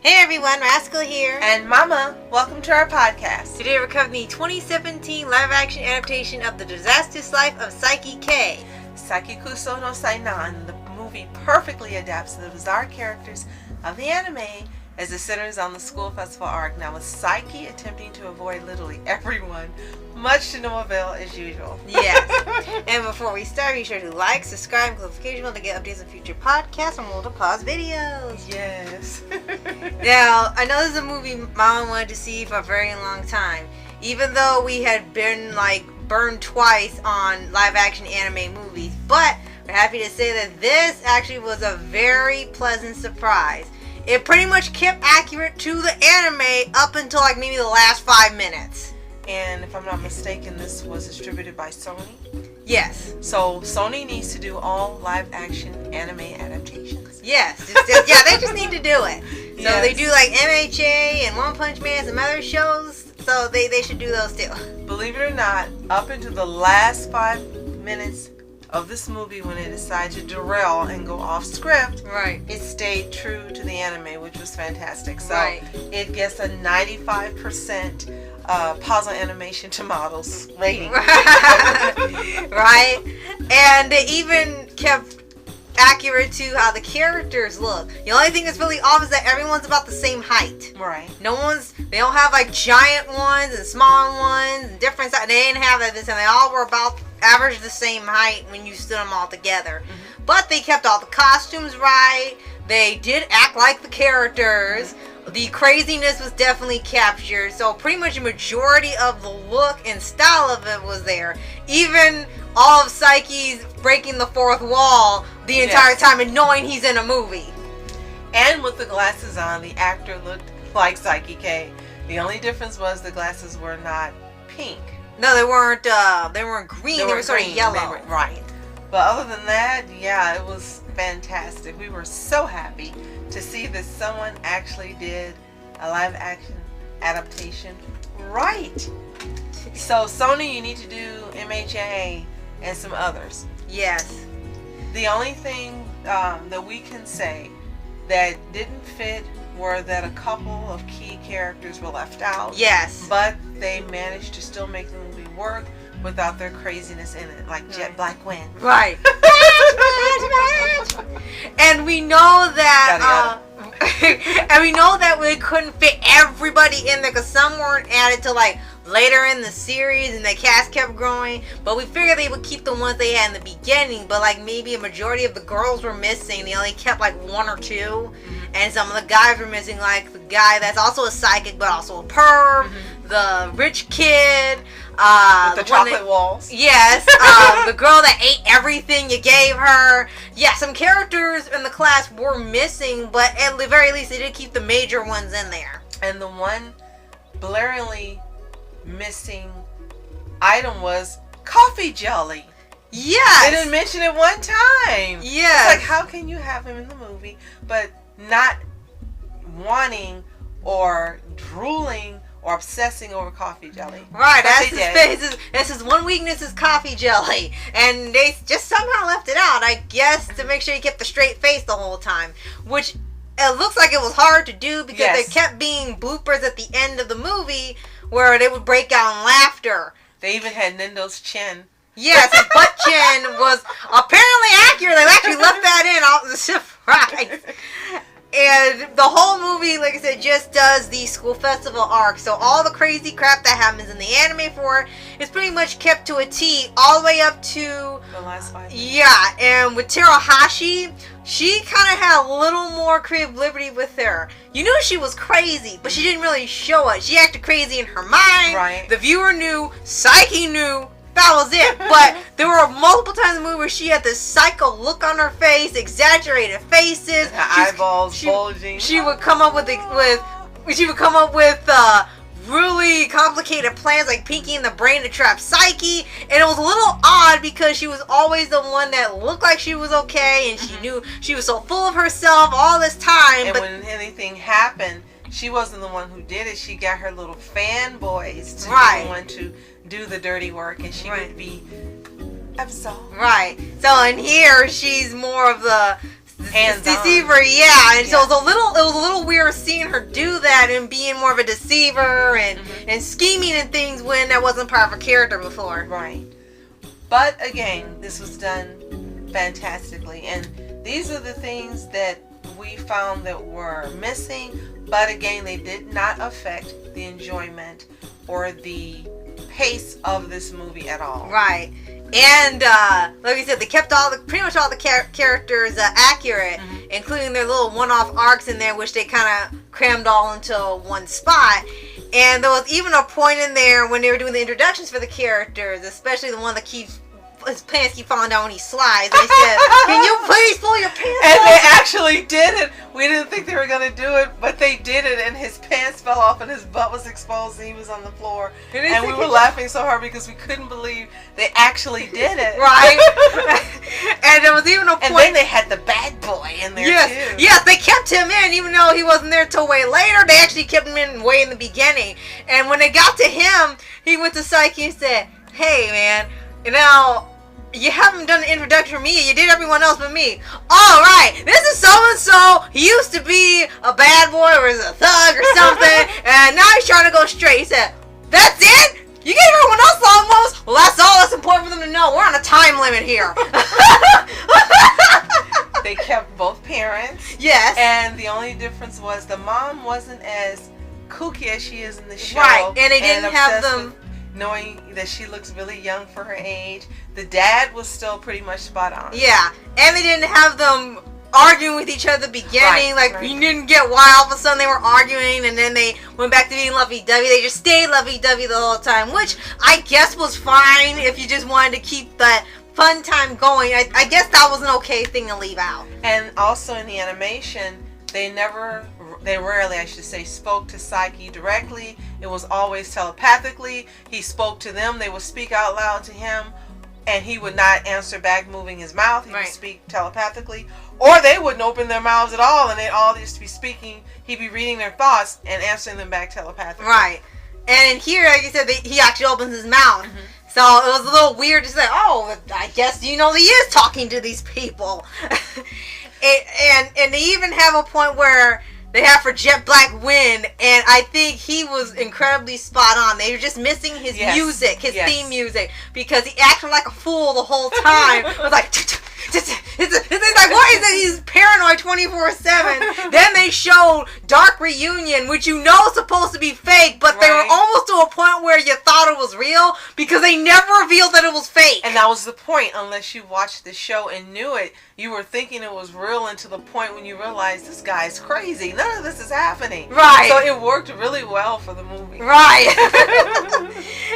Hey everyone, Rascal here. And Mama, welcome to our podcast. Today we're covering the 2017 live-action adaptation of The Disastrous Life of Saiki K. Saiki Kusuo No Sai-nan, the movie perfectly adapts the bizarre characters of the anime as it centers on the school festival arc. Now with Saiki attempting to avoid literally everyone, much to no avail as usual. Yes. And before we start, be sure to like, subscribe, and click the notification bell to get updates on future podcasts and multiple pause videos. Yes. Now, I know this is a movie Mama wanted to see for a very long time. Even though we had been burned twice on live action anime movies. But we're happy to say that this actually was a very pleasant surprise. It pretty much kept accurate to the anime up until maybe the last 5 minutes. And if I'm not mistaken, this was distributed by Sony. Yes. So Sony needs to do all live action anime adaptations. Yes. They just need to do it. So Yes. they do MHA and One Punch Man and some other shows. So they should do those too. Believe it or not, up until the last 5 minutes of this movie when it decided to derail and go off script, Right. it stayed true to the anime, which was fantastic. So Right. it gets a 95% Paws On Animation to models rating. Right? And they even kept accurate to how the characters look. The only thing that's really off is that everyone's about the same height. Right. They don't have giant ones and small ones and different sizes. They didn't have that this time. They all were about average the same height when you stood them all together. Mm-hmm. But they kept all the costumes right. They did act like the characters. The craziness was definitely captured. So pretty much a majority of the look and style of it was there. Even all of Saiki's breaking the fourth wall the entire time and knowing he's in a movie. And with the glasses on, the actor looked like Saiki K. The only difference was the glasses were not pink. No, they weren't. They weren't green. They were sort of yellow. Right. But other than that, yeah, it was fantastic. We were so happy to see that someone actually did a live action adaptation right. So Sony, you need to do MHA and some others. Yes. The only thing that we can say that didn't fit were that a couple of key characters were left out. Yes. But they managed to still make the movie work without their craziness in it, like Jet Black Wind. Right. And we know that. And we know that we couldn't fit everybody in there because some weren't added to later in the series and the cast kept growing. But we figured they would keep the ones they had in the beginning. But maybe a majority of the girls were missing. They only kept one or two. Mm-hmm. And some of the guys were missing, the guy that's also a psychic but also a perv, the rich kid, with the chocolate walls. Yes, the girl that ate everything you gave her. Yeah, some characters in the class were missing, but at the very least they did keep the major ones in there. And the one blaringly missing item was coffee jelly. Yes. They didn't mention it one time. Yes. It's how can you have him in the movie but not wanting or drooling or obsessing over coffee jelly? Right, that's his one weakness is coffee jelly. And they just somehow left it out, I guess, to make sure he kept a straight face the whole time. Which it looks like it was hard to do because there kept being bloopers at the end of the movie where they would break out in laughter. They even had Nendo's chin. Yes, his butt chin was apparently accurate. They actually left that in. I was surprised. And the whole movie, like I said, just does the school festival arc. So all the crazy crap that happens in the anime for it is pretty much kept to a T all the way up to the last 5 minutes. Yeah, and with Teruhashi, she kind of had a little more creative liberty with her. You knew she was crazy, but she didn't really show it. She acted crazy in her mind. Right. The viewer knew. Saiki knew. That was it. But there were multiple times in the movie where she had this psycho look on her face, exaggerated faces, her eyeballs bulging. She would come up with really complicated plans like Pinky and the Brain to trap Saiki, and it was a little odd because she was always the one that looked like she was okay, and she knew she was so full of herself all this time. And but when anything happened, she wasn't the one who did it. She got her little fanboys to be the one to do the dirty work, and she would be absolved. Right. So in here, she's more of the deceiver, yeah. And so it was a little weird seeing her do that and being more of a deceiver and scheming and things when that wasn't part of her character before. Right. But again, this was done fantastically, and these are the things that we found that were missing. But again, they did not affect the enjoyment or the pace of this movie at all. Right. And like I said, they kept pretty much all the characters accurate, including their little one-off arcs in there, which they kind of crammed all into one spot. And there was even a point in there when they were doing the introductions for the characters, especially the one that his pants keep falling down when he slides. They said, "Can you please pull your pants And off?" they actually did it. We didn't think they were going to do it, but they did it, and his pants fell off and his butt was exposed and he was on the floor. And we were laughing so hard because we couldn't believe they actually did it. Right. And there was even a point. And then they had the bad boy in there too. Yes, they kept him in even though he wasn't there till way later. They actually kept him in way in the beginning. And when they got to him, he went to Saiki and said, "Hey man, you haven't done the introduction for me. You did everyone else but me. All right, this is so-and-so. He used to be a bad boy or is a thug or something, and now he's trying to go straight." He said, "That's it? You gave everyone else long moves? Well, that's all that's important for them to know. We're on a time limit here." They kept both parents. Yes. And the only difference was the mom wasn't as kooky as she is in the show. Right, and they didn't have them... knowing that she looks really young for her age. The dad was still pretty much spot on. Yeah, and they didn't have them arguing with each other at the beginning. You didn't get why all of a sudden they were arguing and then they went back to being lovey-dovey. They just stayed lovey-dovey the whole time, which I guess was fine if you just wanted to keep that fun time going. I guess that was an okay thing to leave out. And also in the animation, they rarely, I should say, spoke to Saiki directly. It was always telepathically. He spoke to them. They would speak out loud to him, and he would not answer back moving his mouth. He would speak telepathically. Or they wouldn't open their mouths at all, and they'd all just be speaking. He'd be reading their thoughts and answering them back telepathically. Right. And here, like you said, he actually opens his mouth. So it was a little weird to say, "Oh, I guess he is talking to these people." and they even have a point where they have for Jet Black win, and I think he was incredibly spot on. They were just missing his music, his theme music, because he acted like a fool the whole time. It was like, it's like, what is it? He's paranoid 24/7. Then they showed Dark Reunion, which is supposed to be fake, but they were almost to a point where you thought it was real because they never revealed that it was fake. And that was the point. Unless you watched the show and knew it, you were thinking it was real until the point when you realized this guy's crazy. None of this is happening. Right. So it worked really well for the movie. Right.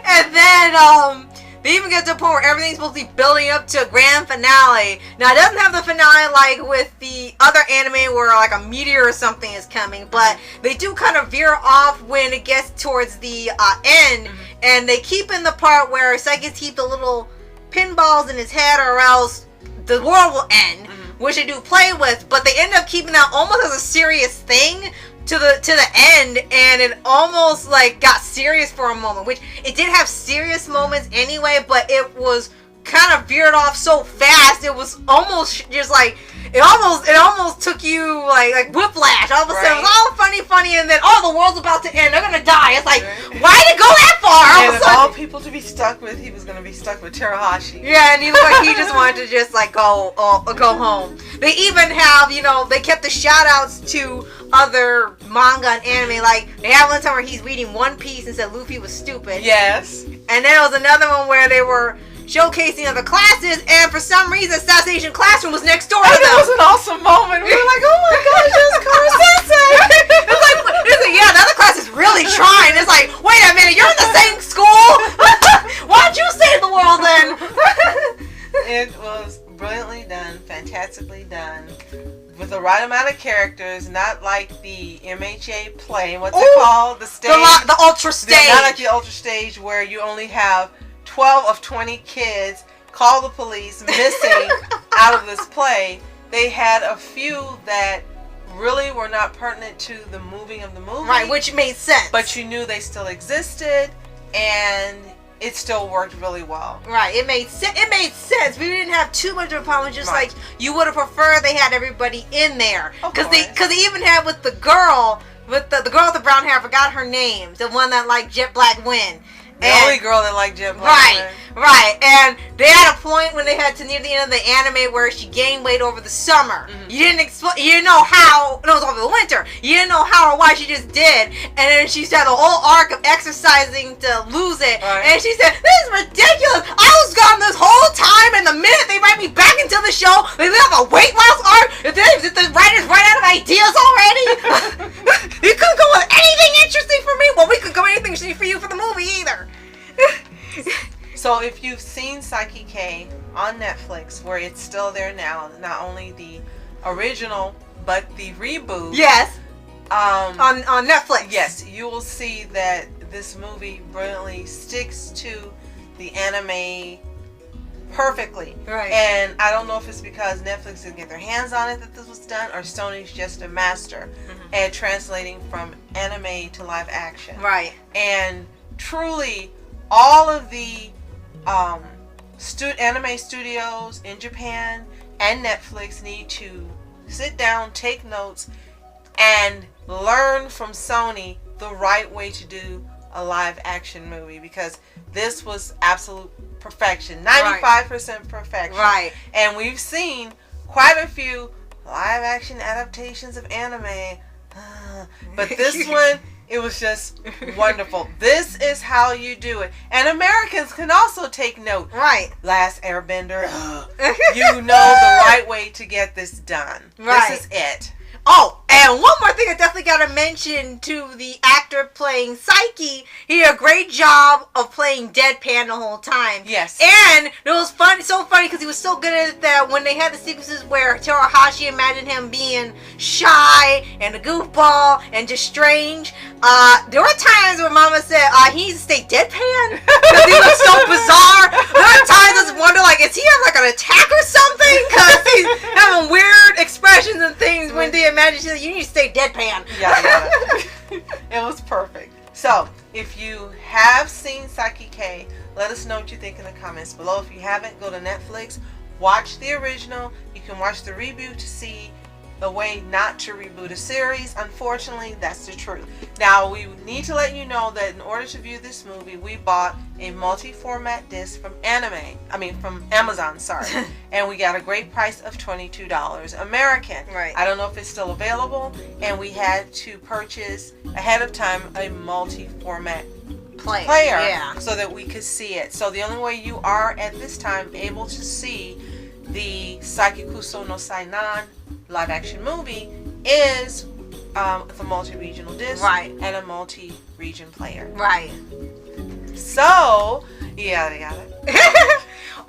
And then they even get to a point where everything's supposed to be building up to a grand finale. Now, it doesn't have the finale like with the other anime where like a meteor or something is coming, but they do kind of veer off when it gets towards the end, and they keep in the part where Saiki keeps the little pinballs in his head or else the world will end, which they do play with, but they end up keeping that almost as a serious thing to the end, and it almost like got serious for a moment, which it did have serious moments anyway, but it was kind of veered off so fast. It was almost just like it almost took you like whiplash. All of a sudden, it was all funny, and then the world's about to end. They're gonna die. It's like, why did it go that far? And of all people to be stuck with, he was gonna be stuck with Terahashi. Yeah, and he looked like he just wanted to just like go home. They even have, they kept the shout outs to other manga and anime. Like they have one time where he's reading One Piece and said Luffy was stupid. Yes. And then there was another one where they were showcasing other classes, and for some reason, Assassination Classroom was next door to them. It was an awesome moment. We were like, "Oh my gosh, that's Kara-sensei!" It's like, yeah, the other class is really trying. It's like, wait a minute, you're in the same school? Why don't you save the world then? It was brilliantly done, fantastically done, with the right amount of characters, not like the MHA play. What's it called? The stage. The ultra stage. Not like the ultra stage where you only have 12 of 20 kids call the police missing out of this play. They had a few that really were not pertinent to the moving of the movie. Right, which made sense. But you knew they still existed, and it still worked really well. Right. It made sense. We didn't have too much of a problem. Just Right. like you would have preferred, they had everybody in there Of because they even had with the girl with the girl with the brown hair. I forgot her name. The one that liked Jet Black Wind. The only girl that liked Jet Black. Right. And they had a point when they had to near the end of the anime where she gained weight over the summer. Mm-hmm. You didn't know how. No, it was over the winter. You didn't know how or why she just did. And then she had the whole arc of exercising to lose it. Right. And she said, "This is ridiculous. I was gone this whole time, and the minute they write me back into the show, they have a weight loss arc. If the writers run out of ideas already, you couldn't come with anything interesting for me. Well, we could come with anything interesting for you for the movie either." So if you've seen Saiki K on Netflix, where it's still there now, not only the original but the reboot. Yes. On Netflix. Yes, you will see that this movie brilliantly sticks to the anime perfectly. Right. And I don't know if it's because Netflix didn't get their hands on it that this was done, or Sony's just a master at translating from anime to live action. Right. And truly, all of the anime studios in Japan and Netflix need to sit down, take notes, and learn from Sony the right way to do a live action movie, because this was absolute perfection. 95% perfection. Right. And we've seen quite a few live action adaptations of anime, but this one, it was just wonderful. This is how you do it. And Americans can also take note. Right. Last Airbender. You know the right way to get this done. Right. This is it. Oh, and one more thing I definitely got to mention to the actor playing Saiki. He did a great job of playing deadpan the whole time. Yes. And it was so funny because he was so good at it that when they had the sequences where Terahashi imagined him being shy and a goofball and just strange, there were times where Mama said he needs to stay deadpan because he looks so bizarre. There were times I was wondering, like, is he having like an attack or something? Because he's having weird expressions and things when they imagine she said, "You need to stay deadpan." Yeah. It was perfect. So, if you have seen Saiki K, let us know what you think in the comments below. If you haven't, go to Netflix, watch the original. You can watch the reboot to see the way not to reboot a series. Unfortunately, that's the truth. Now, we need to let you know that in order to view this movie, we bought a multi-format disc from Amazon, sorry. And we got a great price of $22 American. Right. I don't know if it's still available, and we had to purchase ahead of time a multi-format player so that we could see it. So the only way you are at this time able to see the Saiki Kusuo No Sai-nan live action movie is with a multi-regional disc and a multi-region player. Right. So, yada.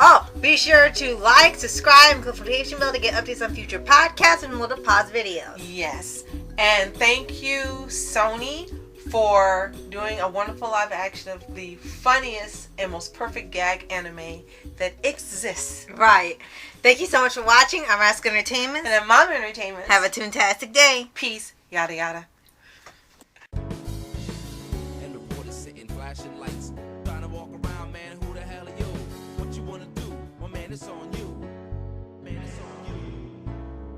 Oh, be sure to like, subscribe, and click the notification bell to get updates on future podcasts and little pause videos. Yes. And thank you, Sony, for doing a wonderful live action of the funniest and most perfect gag anime that exists. Right. Thank you so much for watching. I'm Rascal Entertainment. And I'm Mom Entertainment. Have a toontastic day. Peace. Yada. And the water sitting, flashing lights. Trying to walk around, man, who the hell are you? What you wanna do? Well, man, it's on you. Man, it's on you.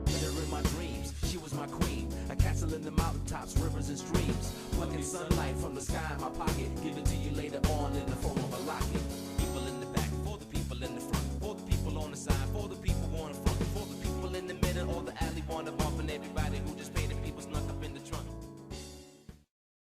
Met her in my dreams, she was my queen. A castle in the mountaintops, rivers and streams. Plucking sunlight from the sky in my pocket. Give it to you later on in the form of a locket.